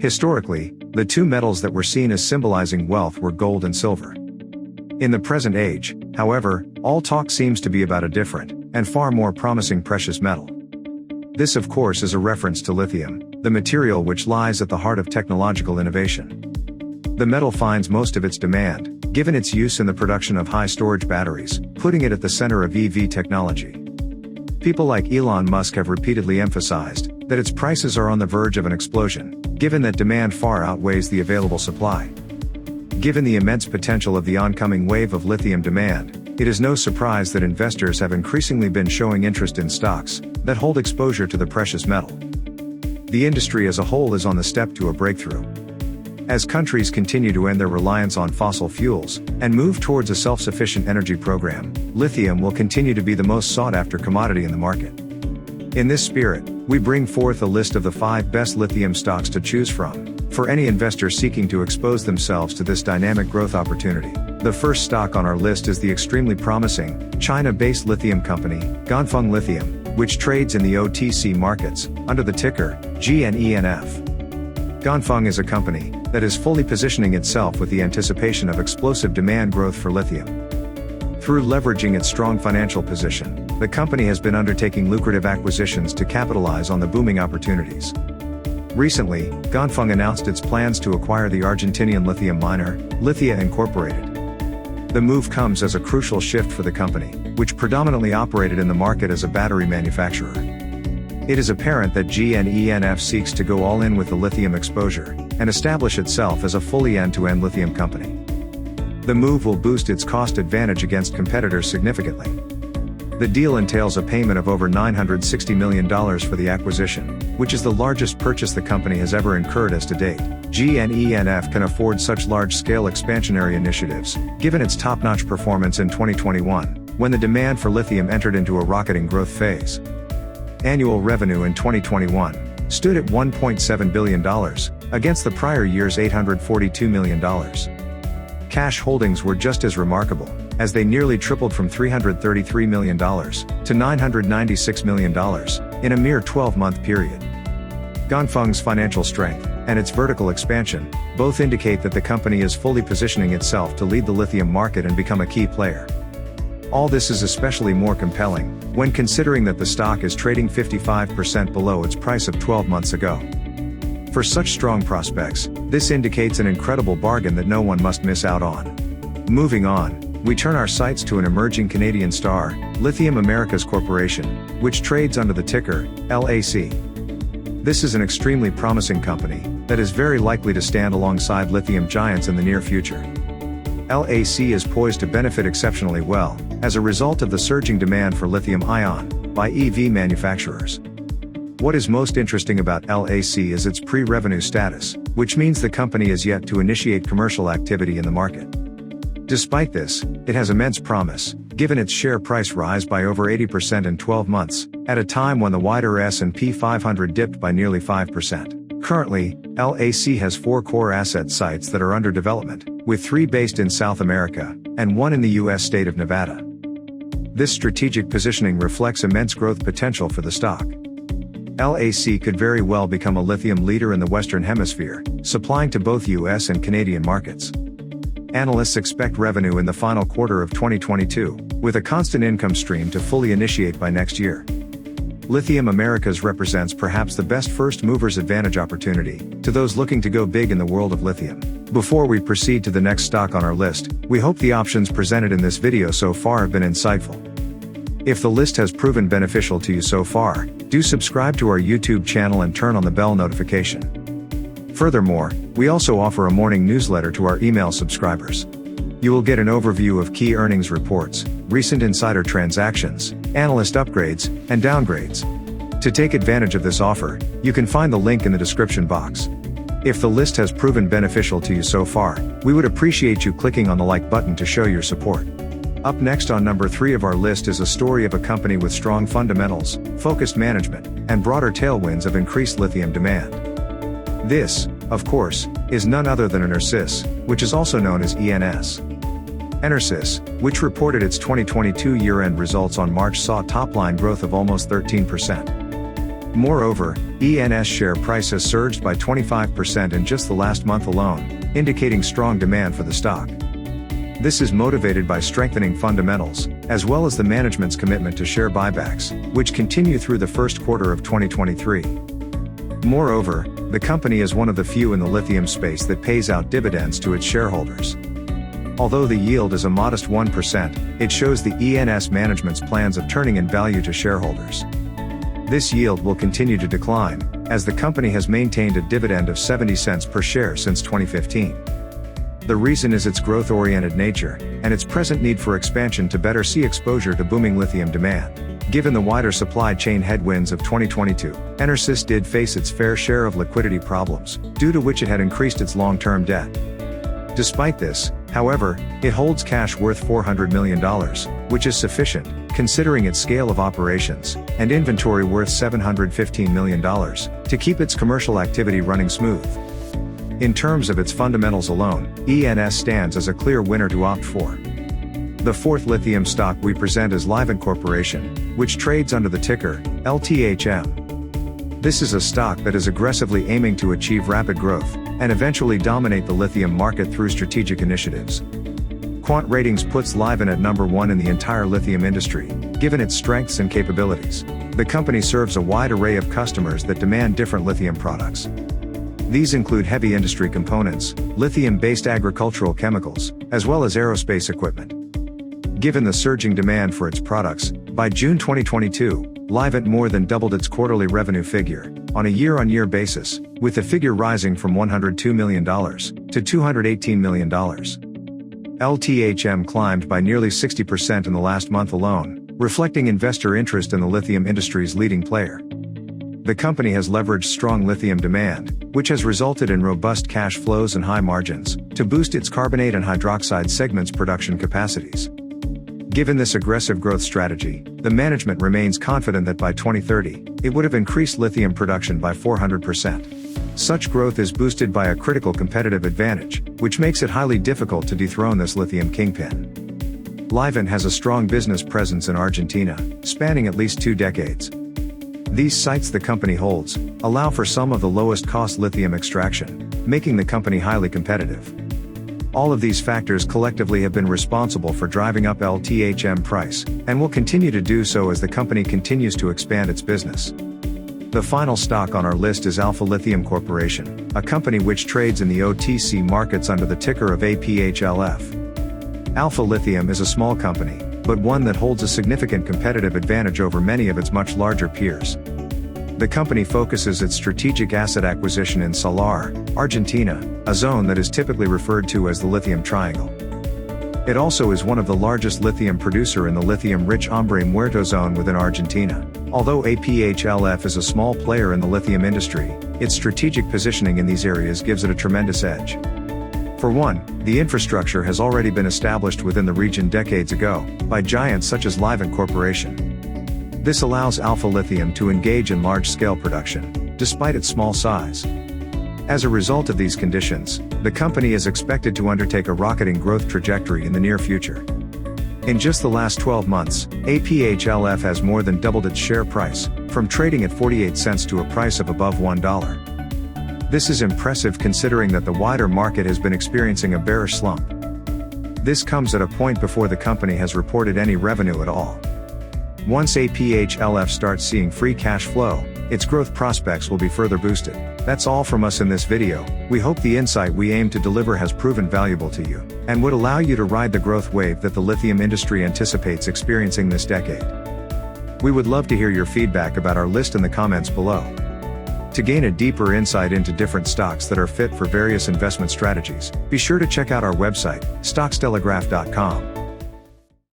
Historically, the two metals that were seen as symbolizing wealth were gold and silver. In the present age, however, all talk seems to be about a different, and far more promising precious metal. This of course is a reference to lithium, the material which lies at the heart of technological innovation. The metal finds most of its demand, given its use in the production of high-storage batteries, putting it at the center of EV technology. People like Elon Musk have repeatedly emphasized that its prices are on the verge of an explosion, given that demand far outweighs the available supply. Given the immense potential of the oncoming wave of lithium demand, it is no surprise that investors have increasingly been showing interest in stocks that hold exposure to the precious metal. The industry as a whole is on the step to a breakthrough. As countries continue to end their reliance on fossil fuels and move towards a self-sufficient energy program, lithium will continue to be the most sought-after commodity in the market. In this spirit, we bring forth a list of the 5 best lithium stocks to choose from, for any investor seeking to expose themselves to this dynamic growth opportunity. The first stock on our list is the extremely promising, China-based lithium company, Ganfeng Lithium, which trades in the OTC markets, under the ticker, GNENF. Ganfeng is a company that is fully positioning itself with the anticipation of explosive demand growth for lithium. Through leveraging its strong financial position, the company has been undertaking lucrative acquisitions to capitalize on the booming opportunities. Recently, Ganfeng announced its plans to acquire the Argentinian lithium miner, Lithium Incorporated. The move comes as a crucial shift for the company, which predominantly operated in the market as a battery manufacturer. It is apparent that GNENF seeks to go all in with the lithium exposure, and establish itself as a fully end-to-end lithium company. The move will boost its cost advantage against competitors significantly. The deal entails a payment of over $960 million for the acquisition, which is the largest purchase the company has ever incurred as to date. GNENF can afford such large-scale expansionary initiatives, given its top-notch performance in 2021, when the demand for lithium entered into a rocketing growth phase. Annual revenue in 2021 stood at $1.7 billion, against the prior year's $842 million. Cash holdings were just as remarkable, as they nearly tripled from $333 million to $996 million, in a mere 12-month period. Ganfeng's financial strength, and its vertical expansion, both indicate that the company is fully positioning itself to lead the lithium market and become a key player. All this is especially more compelling, when considering that the stock is trading 55% below its price of 12 months ago. For such strong prospects, this indicates an incredible bargain that no one must miss out on. Moving on, we turn our sights to an emerging Canadian star, Lithium Americas Corporation, which trades under the ticker, LAC. This is an extremely promising company that is very likely to stand alongside lithium giants in the near future. LAC is poised to benefit exceptionally well, as a result of the surging demand for lithium-ion by EV manufacturers. What is most interesting about LAC is its pre-revenue status, which means the company is yet to initiate commercial activity in the market. Despite this, it has immense promise, given its share price rise by over 80% in 12 months, at a time when the wider S&P 500 dipped by nearly 5%. Currently, LAC has 4 core asset sites that are under development, with 3 based in South America, and 1 in the U.S. state of Nevada. This strategic positioning reflects immense growth potential for the stock. LAC could very well become a lithium leader in the Western Hemisphere, supplying to both U.S. and Canadian markets. Analysts expect revenue in the final quarter of 2022, with a constant income stream to fully initiate by next year. Lithium Americas represents perhaps the best first mover's advantage opportunity to those looking to go big in the world of lithium. Before we proceed to the next stock on our list, we hope the options presented in this video so far have been insightful. If the list has proven beneficial to you so far, do subscribe to our YouTube channel and turn on the bell notification. Furthermore, we also offer a morning newsletter to our email subscribers. You will get an overview of key earnings reports, recent insider transactions, analyst upgrades, and downgrades. To take advantage of this offer, you can find the link in the description box. If the list has proven beneficial to you so far, we would appreciate you clicking on the like button to show your support. Up next on number 3 of our list is a story of a company with strong fundamentals, focused management, and broader tailwinds of increased lithium demand. This, of course, is none other than EnerSys, which is also known as ENS. EnerSys, which reported its 2022 year-end results on March, saw top-line growth of almost 13%. Moreover, ENS share price has surged by 25% in just the last month alone, indicating strong demand for the stock. This is motivated by strengthening fundamentals, as well as the management's commitment to share buybacks, which continue through the first quarter of 2023. Moreover, the company is one of the few in the lithium space that pays out dividends to its shareholders. Although the yield is a modest 1%, it shows the ENS management's plans of turning in value to shareholders. This yield will continue to decline, as the company has maintained a dividend of 70 cents per share since 2015. The reason is its growth-oriented nature, and its present need for expansion to better see exposure to booming lithium demand. Given the wider supply chain headwinds of 2022, EnerSys did face its fair share of liquidity problems, due to which it had increased its long-term debt. Despite this, however, it holds cash worth $400 million, which is sufficient, considering its scale of operations, and inventory worth $715 million, to keep its commercial activity running smooth. In terms of its fundamentals alone, ENS stands as a clear winner to opt for. The fourth lithium stock we present is Livent Corporation, which trades under the ticker LTHM. This is a stock that is aggressively aiming to achieve rapid growth, and eventually dominate the lithium market through strategic initiatives. Quant Ratings puts Livent at number 1 in the entire lithium industry, given its strengths and capabilities. The company serves a wide array of customers that demand different lithium products. These include heavy industry components, lithium-based agricultural chemicals, as well as aerospace equipment. Given the surging demand for its products, by June 2022, Livent more than doubled its quarterly revenue figure, on a year-on-year basis, with the figure rising from $102 million to $218 million. LTHM climbed by nearly 60% in the last month alone, reflecting investor interest in the lithium industry's leading player. The company has leveraged strong lithium demand, which has resulted in robust cash flows and high margins, to boost its carbonate and hydroxide segments' production capacities. Given this aggressive growth strategy, the management remains confident that by 2030, it would have increased lithium production by 400%. Such growth is boosted by a critical competitive advantage, which makes it highly difficult to dethrone this lithium kingpin. Livent has a strong business presence in Argentina, spanning at least 2 decades. These sites the company holds allow for some of the lowest cost lithium extraction, making the company highly competitive. All of these factors collectively have been responsible for driving up LTHM price, and will continue to do so as the company continues to expand its business. The final stock on our list is Alpha Lithium Corporation, a company which trades in the OTC markets under the ticker of APHLF. Alpha Lithium is a small company, but one that holds a significant competitive advantage over many of its much larger peers. The company focuses its strategic asset acquisition in Salar, Argentina, a zone that is typically referred to as the Lithium Triangle. It also is one of the largest lithium producer in the lithium-rich Hombre Muerto zone within Argentina. Although APHLF is a small player in the lithium industry, its strategic positioning in these areas gives it a tremendous edge. For one, the infrastructure has already been established within the region decades ago, by giants such as Livent Corporation. This allows Alpha Lithium to engage in large-scale production, despite its small size. As a result of these conditions, the company is expected to undertake a rocketing growth trajectory in the near future. In just the last 12 months, APHLF has more than doubled its share price, from trading at 48 cents to a price of above $1. This is impressive considering that the wider market has been experiencing a bearish slump. This comes at a point before the company has reported any revenue at all. Once APHLF starts seeing free cash flow, its growth prospects will be further boosted. That's all from us in this video. We hope the insight we aim to deliver has proven valuable to you, and would allow you to ride the growth wave that the lithium industry anticipates experiencing this decade. We would love to hear your feedback about our list in the comments below. To gain a deeper insight into different stocks that are fit for various investment strategies, be sure to check out our website, stockstelegraph.com.